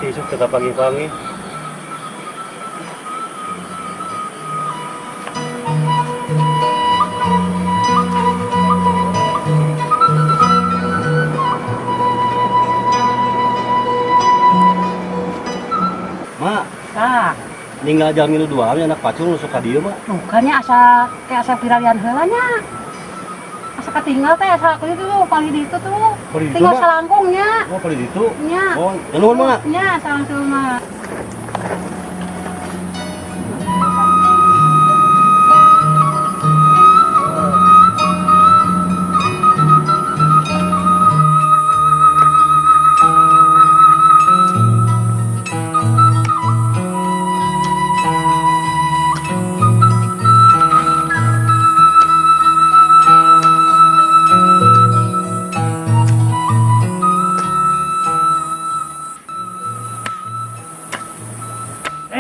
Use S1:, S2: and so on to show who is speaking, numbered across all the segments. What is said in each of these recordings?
S1: isuk tetap pagi-pagi. Mak,
S2: Tah,
S1: ninggal jam itu dua, anak pacul suka dia mak.
S2: bukannya asa kayak asa viralian heulanya. Asa ketinggal teh asa aku itu tuh paling di itu tuh.
S1: Paling di itu,
S2: Tinggal
S1: Mak?
S2: salangkungnya.
S1: Oh, pada itu.
S2: Nya.
S1: Oh, nuhun mak.
S2: Nya salangkung mah.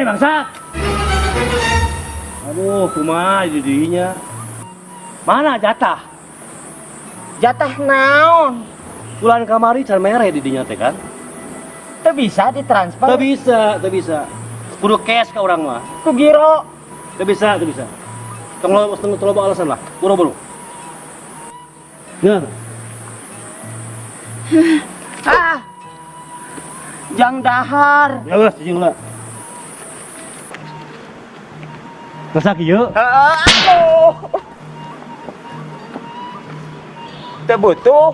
S1: Bangsat. Aduh, kumaha jadinya. Mana jatah?
S3: Jatah naon?
S1: Bulan kamari can mere di dinya teh kan?
S3: Teu bisa ditransfer
S1: Teu bisa. Kudu cash ka urang mah.
S3: ku giro.
S1: Teu bisa. Tong loba alasan lah. Buru-buru. Ya.
S3: Ah. Jang dahar.
S1: Ya geus jeung lah. Masa kieu?
S3: Aduh. Teu butuh.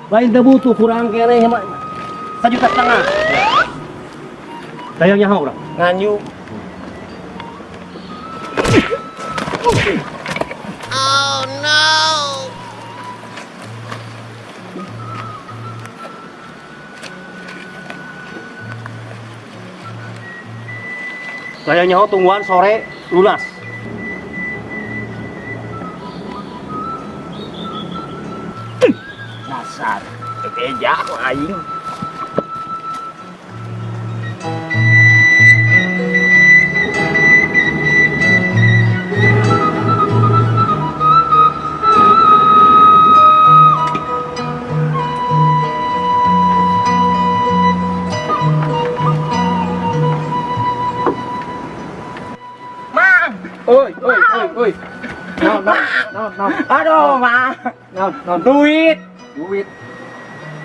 S1: Lain teu butuh kurang keneh mah. 1,5 juta. Dayang nyaho urang.
S3: Nganyu.
S4: Oh no!
S1: Dayang nyaho tungguan sore lunas.
S3: Dasar. Beja aing. Mang.
S1: Oi. Naon.
S3: Aduh, Mang.
S1: Naon.
S3: Duit.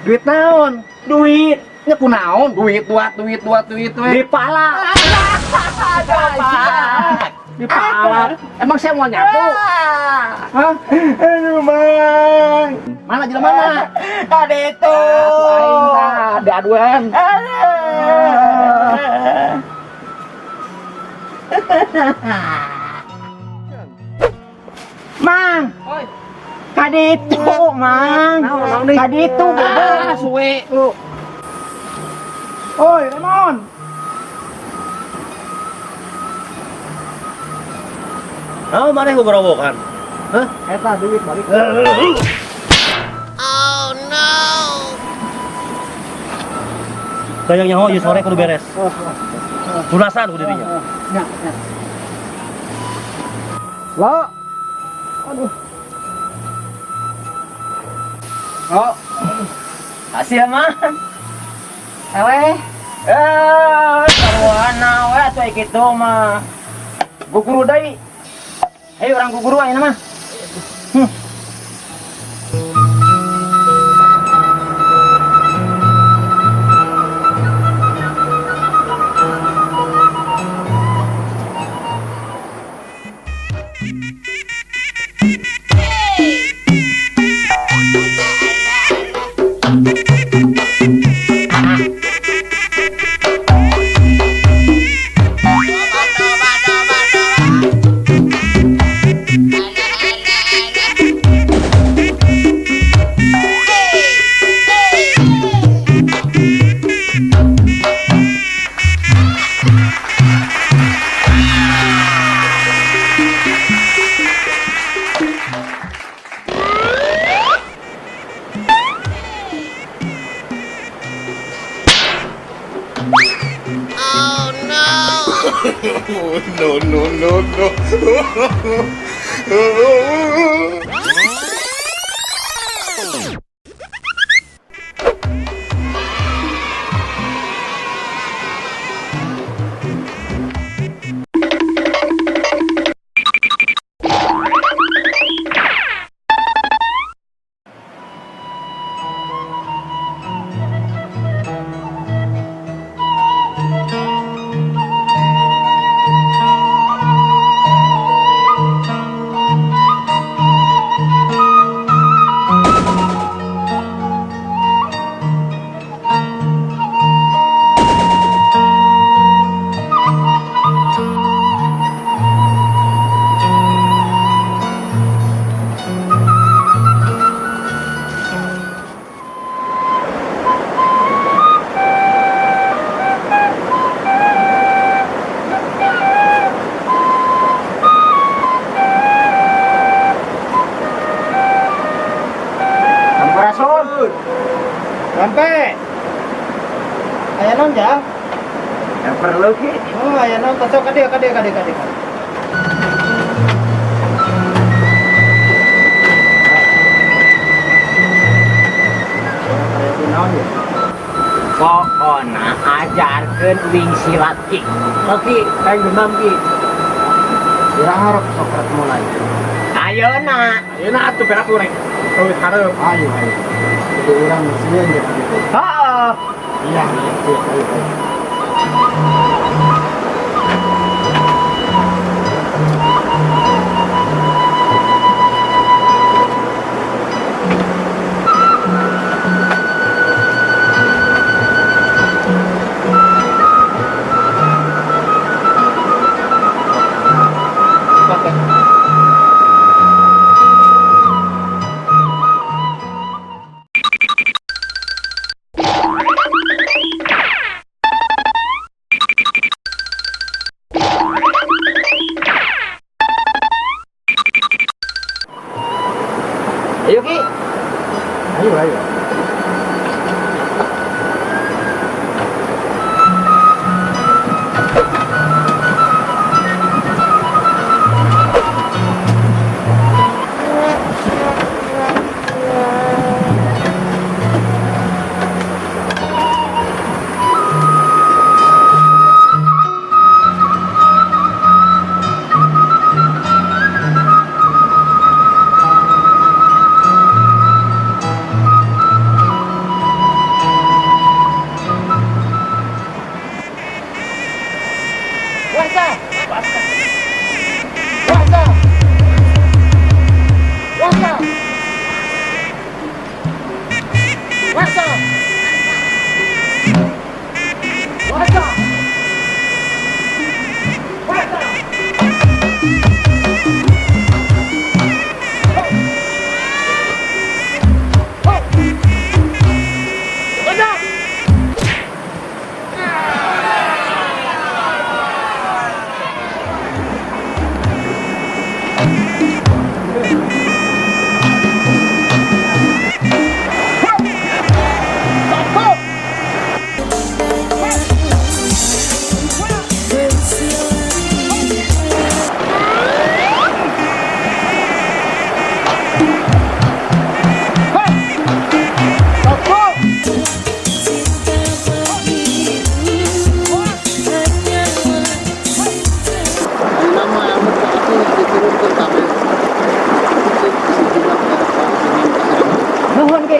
S3: Duit naon? Duit. Nya kunaon? Duit we.
S1: Di pala.
S3: Di pala. Emang saya mau nyatu? Hah? Aduh, Mang. Mana jelema mana? Ada itu. Aing tah, ada aduan. Mang.
S2: Oi.
S3: Kaditu, Mang. Kaditu bener suwe. Oi, Remon.
S1: Naon maneh gogorowokan? Hah?
S3: Eta duit balik.
S4: Oh no!
S1: Dayang nyaho ieu sore kudu beres. Lunasan ku dirinya.
S3: Ya. Lo. Aduh. Oh. Kasih ya, Mang.
S2: Ewe,
S3: Taruhana we atuh kitu mah. Guguru deui. Ayo orang guguru ayeuna mah. ya.
S5: Yang perlu ki.
S3: Oh, ya nonton sok kade.
S5: Pokona ajarkeun wing silat ki. Oke, kayak demam ki.
S3: Irang harap Sokrat mulai.
S5: Ayeuna atuh berak urang. Teuing hareup.
S3: Ayo. Itu orang sieun ya gitu.
S5: Heeh.
S3: Iya, ayo.
S5: Ayo ki.
S3: Ayo.
S5: Nuhun ki.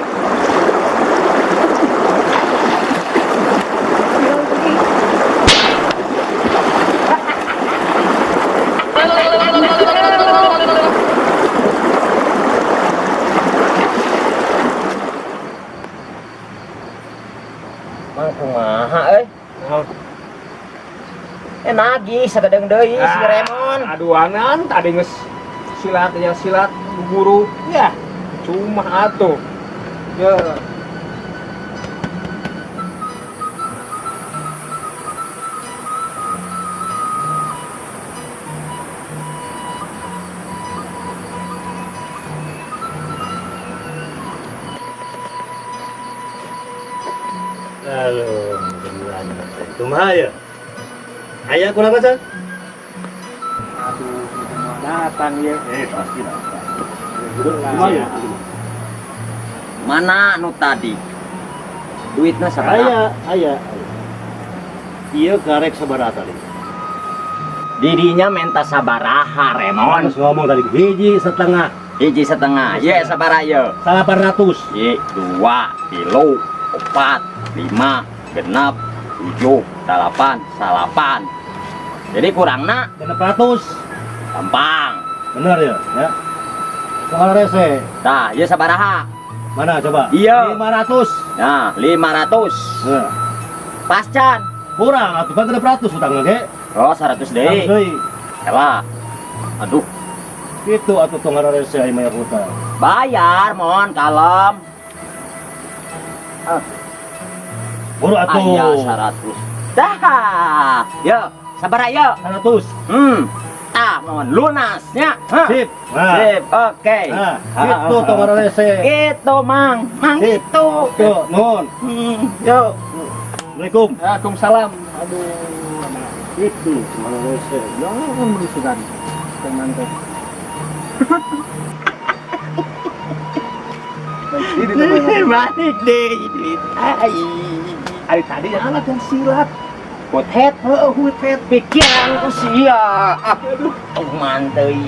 S5: Mang kumaha euy? Nagih sadadeng deui si Remon.
S6: Aduangan tadi geus silat guru ya cuma atuh ya
S1: Halo, beneran. Kumaha ya? Aya kunaon can?
S6: aduh datang ya
S1: Pasti datang.
S6: kumaha ya
S5: Mana nu tadi? Duitna sabaraha?
S1: Aya. Ieu garek sabaraha tadi?
S5: Didinya menta sabaraha Remon?
S1: Harus ngomong tadi 1,5.
S5: Hiji setengah. Ye sabaraha ye?
S1: 800.
S5: Ye 2, 3, 4, 5, 6, 7, 8, 9. Jadi kurangna
S1: 600.
S5: gampang.
S1: Bener ya? Ya. Soal rese.
S5: Tah, ieu sabaraha?
S1: Mana coba?
S5: Iya.
S1: 500.
S5: Nah, 500.
S1: Nah,
S5: Pas can.
S1: kurang atuh kan 600 utangna ge.
S5: Oh, 100 deui.
S1: Deui.
S5: Ela. Aduh,
S1: Kitu atuh tong rese aya mayar hutang.
S5: bayar mon kalem.
S1: Buru atuh.
S5: Aya 100. Dah. Yo, sabaraha yo?
S1: 100.
S5: Tah, mon lunasnya. Hah.
S1: Sip. Nah.
S5: Sip, oke.
S1: Nah, kitu tong rese.
S5: Gitu, Mang. Mang
S1: Sip.
S5: gitu.
S1: Tuh, nuhun.
S5: Yo.
S1: Assalamualaikum.
S6: Waalaikumsalam. Aduh, anak. Itu Malaysia. Jangan berusukan. Teman teh. Ini teman.
S3: Balik deh duit.
S6: Hari tadi anak yang silat.
S3: Hothead, hothead pikiran ku sia. Aduh, manteuy.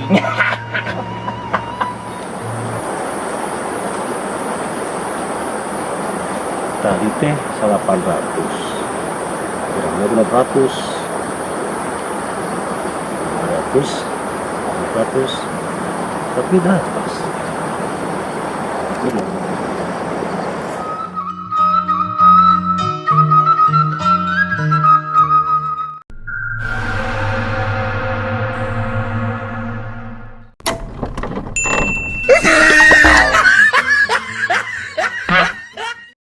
S1: Tadi teh 800. Kurangnya 600. 500. 400. Tapi dah pas. Ini